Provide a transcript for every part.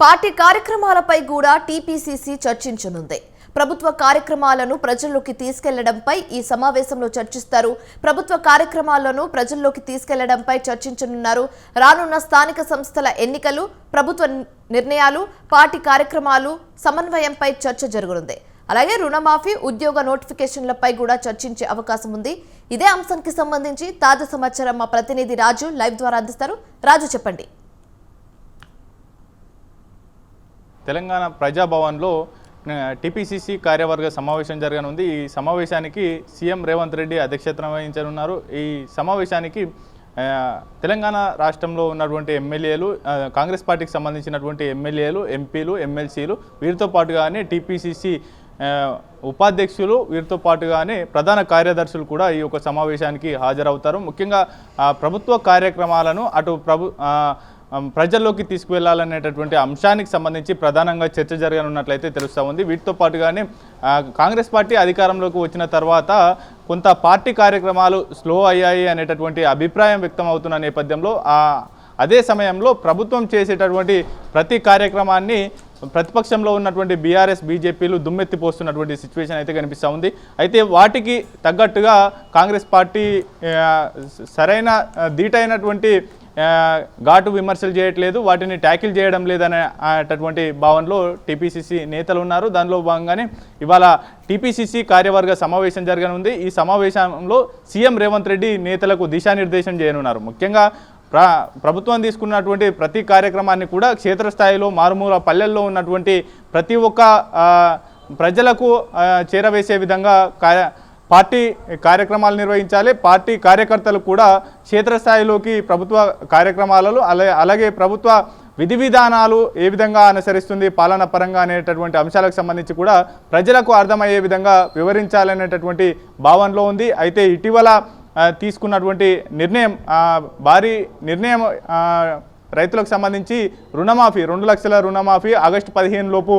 Party కార్యక్రమాలపై కూడా TPCC చర్చించనుంది. ప్రభుత్వ కార్యక్రమాలను ప్రజల్లోకి తీసుకెళ్లడంపై ఈ సమావేశంలో చర్చిస్తారు. ప్రభుత్వ కార్యక్రమాలను ప్రజల్లోకి తీసుకెళ్లడంపై చర్చించనున్నారు. రానున్న స్థానిక సంస్థల ఎన్నికలు, ప్రభుత్వ నిర్ణయాలు, పార్టీ కార్యక్రమాలు సమన్వయంపై చర్చ జరగనుంది. అలాగే రుణమాఫీ, ఉద్యోగ నోటిఫికేషన్లపై కూడా చర్చించే అవకాశం ఉంది. ఇదే అంశానికి సంబంధించి తాజా సమాచారం మా ప్రతినిధి రాజు లైవ్ ద్వారా అందిస్తారు. రాజు, చెప్పండి. తెలంగాణ ప్రజాభవన్లో టీపీసీసీ కార్యవర్గ సమావేశం జరగనుంది. ఈ సమావేశానికి సీఎం రేవంత్ రెడ్డి అధ్యక్షతన వహించనున్నారు. ఈ సమావేశానికి తెలంగాణ రాష్ట్రంలో ఉన్నటువంటి ఎమ్మెల్యేలు, కాంగ్రెస్ పార్టీకి సంబంధించినటువంటి ఎమ్మెల్యేలు, ఎంపీలు, ఎమ్మెల్సీలు, వీరితో పాటుగానే టీపీసీసీ ఉపాధ్యక్షులు, వీరితో పాటుగానే ప్రధాన కార్యదర్శులు కూడా ఈ యొక్క సమావేశానికి హాజరవుతారు. ముఖ్యంగా ప్రభుత్వ కార్యక్రమాలను అటు ప్రజల్లోకి తీసుకువెళ్లాలనేటటువంటి అంశానికి సంబంధించి ప్రధానంగా చర్చ జరగనున్నట్లయితే తెలుస్తూ ఉంది. వీటితో పాటుగానే కాంగ్రెస్ పార్టీ అధికారంలోకి వచ్చిన తర్వాత కొంత పార్టీ కార్యక్రమాలు స్లో అయ్యాయి అనేటటువంటి అభిప్రాయం వ్యక్తం అవుతున్న నేపథ్యంలో అదే సమయంలో ప్రభుత్వం చేసేటటువంటి ప్రతి కార్యక్రమాన్ని ప్రతిపక్షంలో ఉన్నటువంటి బీఆర్ఎస్, బీజేపీలు దుమ్మెత్తిపోస్తున్నటువంటి సిచ్యువేషన్ అయితే కనిపిస్తూ ఉంది. అయితే వాటికి తగ్గట్టుగా కాంగ్రెస్ పార్టీ సరైన ధీటైనటువంటి ఘాటు విమర్శలు చేయట్లేదు, వాటిని ట్యాకిల్ చేయడం లేదనేటటువంటి భావనలో టీపీసీసీ నేతలు ఉన్నారు. దానిలో భాగంగానే ఇవాళ టీపీసీసీ కార్యవర్గ సమావేశం జరగనుంది. ఈ సమావేశంలో సీఎం రేవంత్ రెడ్డి నేతలకు దిశానిర్దేశం చేయనున్నారు. ముఖ్యంగా ప్రభుత్వం తీసుకున్నటువంటి ప్రతి కార్యక్రమాన్ని కూడా క్షేత్రస్థాయిలో మారుమూల పల్లెల్లో ఉన్నటువంటి ప్రతి ఒక్క ప్రజలకు చేరవేసే విధంగా పార్టీ కార్యక్రమాలు నిర్వహించాలి. పార్టీ కార్యకర్తలు కూడా క్షేత్రస్థాయిలోకి ప్రభుత్వ కార్యక్రమాలలో అలాగే ప్రభుత్వ విధి విధానాలు ఏ విధంగా అనుసరిస్తుంది పాలన పరంగా అనేటటువంటి అంశాలకు సంబంధించి కూడా ప్రజలకు అర్థమయ్యే విధంగా వివరించాలనేటటువంటి భావనలో ఉంది. అయితే ఇటీవల తీసుకున్నటువంటి నిర్ణయం, భారీ నిర్ణయం, రైతులకు సంబంధించి రుణమాఫీ, 2 లక్షల రుణమాఫీ ఆగస్టు 15 లోపు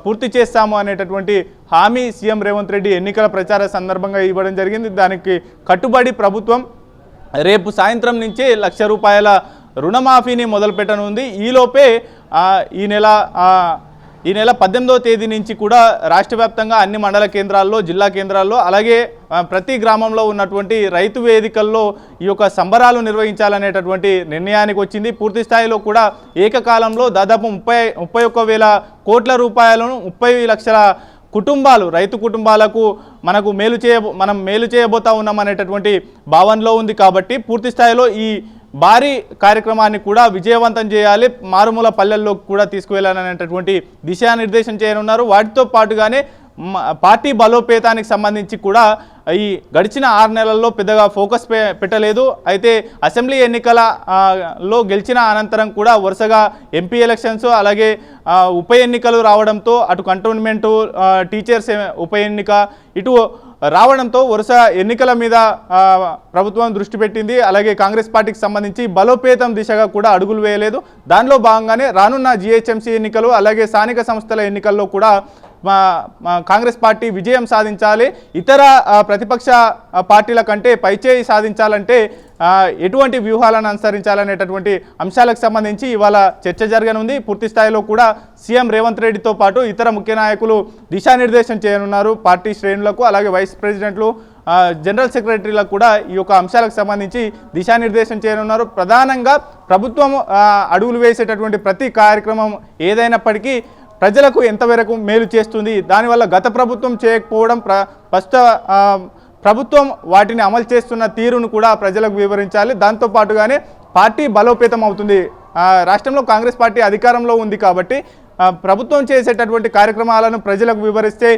పూర్తి చేస్తాము అనేటటువంటి హామీ సీఎం రేవంత్ రెడ్డి ఎన్నికల ప్రచార సందర్భంగా ఇవ్వడం జరిగింది. దానికి కట్టుబడి ప్రభుత్వం రేపు సాయంత్రం నుంచే ₹1,00,000 రుణమాఫీని మొదలుపెట్టనుంది. ఈలోపే ఈ నెల 18వ తేదీ నుంచి కూడా రాష్ట్ర వ్యాప్తంగా అన్ని మండల కేంద్రాల్లో, జిల్లా కేంద్రాల్లో, అలాగే ప్రతి గ్రామంలో ఉన్నటువంటి రైతు వేదికల్లో ఈ యొక్క సంబరాలు నిర్వహించాలనేటటువంటి నిర్ణయానికి వచ్చింది. పూర్తి స్థాయిలో కూడా ఏకకాలంలో దాదాపు 31,000 కోట్ల రూపాయలను 30 లక్షల కుటుంబాలు, రైతు కుటుంబాలకు మనం మేలు చేయబోతా ఉన్నాం అనేటటువంటి భావనలో ఉంది. కాబట్టి పూర్తి స్థాయిలో ఈ భారీ కార్యక్రమాన్ని కూడా విజయవంతం చేయాలి, మారుమూల పల్లెల్లో కూడా తీసుకువెళ్ళాలనేటటువంటి దిశానిర్దేశం చేయనున్నారు. వాటితో పాటుగానే పార్టీ బలోపేతానికి సంబంధించి కూడా ఈ గడిచిన 6 నెలల్లో పెద్దగా ఫోకస్ పెట్టలేదు. అయితే అసెంబ్లీ ఎన్నికలలో గెలిచిన అనంతరం కూడా వరుసగా ఎంపీ ఎలక్షన్స్, అలాగే ఉప ఎన్నికలు రావడంతో అటు కంటోన్మెంటు, టీచర్స్ ఉప ఎన్నిక ఇటు రావడంతో వరుస ఎన్నికల మీద ప్రభుత్వం దృష్టి పెట్టింది. అలాగే కాంగ్రెస్ పార్టీకి సంబంధించి బలోపేతం దిశగా కూడా అడుగులు వేయలేదు. దానిలో భాగంగానే రానున్న జీహెచ్ఎంసీ ఎన్నికలు, అలాగే స్థానిక సంస్థల ఎన్నికల్లో కూడా కాంగ్రెస్ పార్టీ విజయం సాధించాలి, ఇతర ప్రతిపక్ష పార్టీల కంటే పైచేయి సాధించాలంటే ఎటువంటి వ్యూహాలను అనుసరించాలనేటటువంటి అంశాలకు సంబంధించి ఇవాళ చర్చ జరగనుంది. పూర్తి స్థాయిలో కూడా సీఎం రేవంత్ రెడ్డితో పాటు ఇతర ముఖ్య నాయకులు దిశానిర్దేశం చేయనున్నారు. పార్టీ శ్రేణులకు, అలాగే వైస్ ప్రెసిడెంట్లు, జనరల్ సెక్రటరీలకు కూడా ఈ యొక్క అంశాలకు సంబంధించి దిశానిర్దేశం చేయనున్నారు. ప్రధానంగా ప్రభుత్వం అడుగులు వేసేటటువంటి ప్రతి కార్యక్రమం ఏదైనప్పటికీ ప్రజలకు ఎంతవరకు మేలు చేస్తుంది, దానివల్ల గత ప్రభుత్వం చేయకపోవడం, ప్రస్తుత ప్రభుత్వం వాటిని అమలు చేస్తున్న తీరును కూడా ప్రజలకు వివరించాలి. దాంతోపాటుగానే పార్టీ బలోపేతం అవుతుంది. రాష్ట్రంలో కాంగ్రెస్ పార్టీ అధికారంలో ఉంది కాబట్టి ప్రభుత్వం చేసేటటువంటి కార్యక్రమాలను ప్రజలకు వివరిస్తే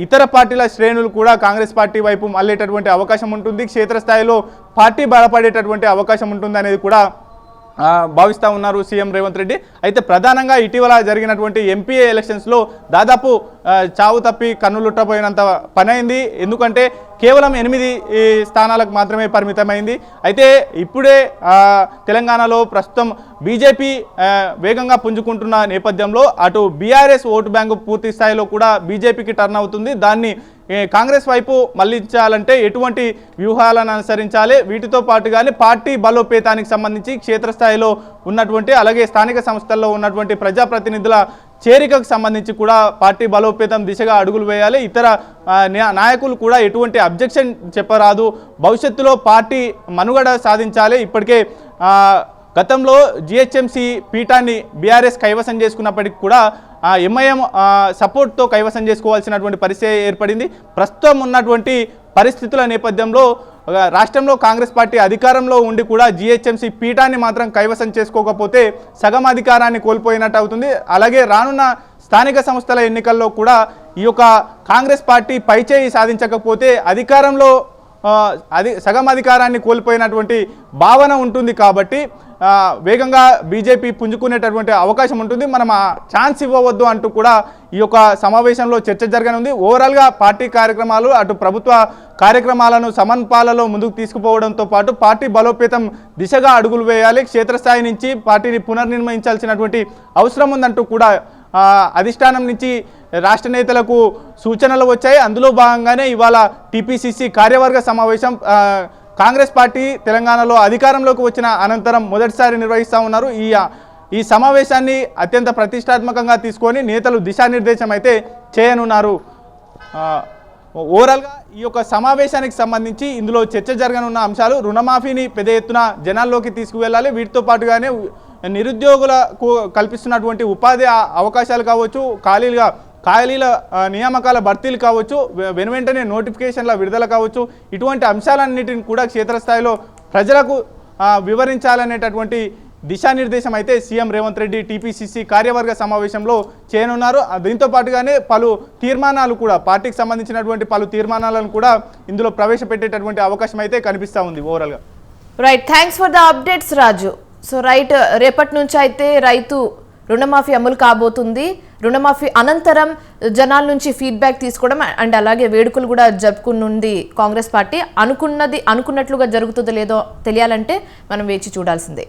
ఇతర పార్టీల శ్రేణులు కూడా కాంగ్రెస్ పార్టీ వైపు మళ్ళేటటువంటి అవకాశం ఉంటుంది. క్షేత్రస్థాయిలో పార్టీ బలపడేటటువంటి అవకాశం ఉంటుంది అనేది కూడా భావిస్తూ ఉన్నారు సీఎం రేవంత్ రెడ్డి. అయితే ప్రధానంగా ఇటీవల జరిగినటువంటి ఎంపీ ఎలక్షన్స్లో దాదాపు చావు తప్పి కన్నులుట్టపోయినంత పని అయింది. ఎందుకంటే కేవలం 8 స్థానాలకు మాత్రమే పరిమితమైంది. అయితే ఇప్పుడే తెలంగాణలో ప్రస్తుతం బీజేపీ వేగంగా పుంజుకుంటున్న నేపథ్యంలో అటు బీఆర్ఎస్ ఓటు బ్యాంకు పూర్తి స్థాయిలో కూడా బీజేపీకి టర్న్ అవుతుంది. దాన్ని కాంగ్రెస్ వైపు మళ్లించాలంటే ఎటువంటి వ్యూహాలను అనుసరించాలి, వీటితో పాటుగానే పార్టీ బలోపేతానికి సంబంధించి క్షేత్రస్థాయిలో ఉన్నటువంటి అలాగే స్థానిక సంస్థల్లో ఉన్నటువంటి ప్రజాప్రతినిధుల చేరికకు సంబంధించి కూడా పార్టీ బలోపేతం దిశగా అడుగులు వేయాలి. ఇతర నాయకులు కూడా ఎటువంటి అబ్జెక్షన్ చెప్పరాదు, భవిష్యత్తులో పార్టీ మనుగడ సాధించాలి. ఇప్పటికే గతంలో జిహెచ్ఎంసీ పీఠాన్ని బీఆర్ఎస్ కైవసం చేసుకున్నప్పటికీ కూడా ఎంఐఎం సపోర్ట్తో కైవసం చేసుకోవాల్సినటువంటి పరిస్థితి ఏర్పడింది. ప్రస్తుతం ఉన్నటువంటి పరిస్థితుల నేపథ్యంలో రాష్ట్రంలో కాంగ్రెస్ పార్టీ అధికారంలో ఉండి కూడా జిహెచ్ఎంసీ పీఠాన్ని మాత్రం కైవసం చేసుకోకపోతే సగం అధికారాన్ని కోల్పోయినట్టు అవుతుంది. అలాగే రానున్న స్థానిక సంస్థల ఎన్నికల్లో కూడా ఈ యొక్క కాంగ్రెస్ పార్టీ పైచేయి సాధించకపోతే అధికారంలో సగం అధికారాన్ని కోల్పోయినటువంటి భావన ఉంటుంది. కాబట్టి వేగంగా బీజేపీ పుంజుకునేటటువంటి అవకాశం ఉంటుంది. మనం ఆ ఛాన్స్ ఇవ్వవద్దు అంటూ కూడా ఈ యొక్క సమావేశంలో చర్చ జరగనుంది. ఓవరాల్గా పార్టీ కార్యక్రమాలు అటు ప్రభుత్వ కార్యక్రమాలను సమన్పాలలో ముందుకు తీసుకుపోవడంతో పాటు పార్టీ బలోపేతం దిశగా అడుగులు వేయాలి, క్షేత్రస్థాయి నుంచి పార్టీని పునర్నిర్మించాల్సినటువంటి అవసరం ఉందంటూ కూడా అధిష్టానం నుంచి రాష్ట్ర నేతలకు సూచనలు వచ్చాయి. అందులో భాగంగానే ఇవాళ టీపీసీసీ కార్యవర్గ సమావేశం కాంగ్రెస్ పార్టీ తెలంగాణలో అధికారంలోకి వచ్చిన అనంతరం మొదటిసారి నిర్వహిస్తూ ఉన్నారు. ఈ సమావేశాన్ని అత్యంత ప్రతిష్టాత్మకంగా తీసుకొని నేతలు దిశానిర్దేశం అయితే చేయనున్నారు. ఓవరాల్గా ఈ యొక్క సమావేశానికి సంబంధించి ఇందులో చర్చ జరగనున్న అంశాలు రుణమాఫీని పెద్ద ఎత్తున జనాల్లోకి తీసుకువెళ్ళాలి, వీటితో పాటుగానే నిరుద్యోగులకు కల్పిస్తున్నటువంటి ఉపాధి అవకాశాలు కావచ్చు, ఖాళీల నియామకాల భర్తీలు కావచ్చు, వెనువెంటనే నోటిఫికేషన్ల విడుదల కావచ్చు, ఇటువంటి అంశాలన్నిటిని కూడా క్షేత్రస్థాయిలో ప్రజలకు వివరించాలనేటటువంటి దిశానిర్దేశం అయితే సీఎం రేవంత్ రెడ్డి టీపీసీసీ కార్యవర్గ సమావేశంలో చేయనున్నారు. దీంతో పాటుగానే పలు తీర్మానాలు కూడా పార్టీకి సంబంధించినటువంటి పలు తీర్మానాలను కూడా ఇందులో ప్రవేశపెట్టేటటువంటి అవకాశం అయితే కనిపిస్తూ ఉంది ఓవరాల్గా. Right, thanks for the updates Raju. So right, రేపటి నుంచి అయితే రైతు రుణమాఫీ అమలు కాబోతుంది. రుణమాఫీ అనంతరం జనాల నుంచి ఫీడ్బ్యాక్ తీసుకోవడం అండ్ అలాగే వేడుకలు కూడా జరుపుకునుంది కాంగ్రెస్ పార్టీ. అనుకున్నట్లుగా జరుగుతుందో లేదో తెలియాలంటే మనం వేచి చూడాల్సిందే.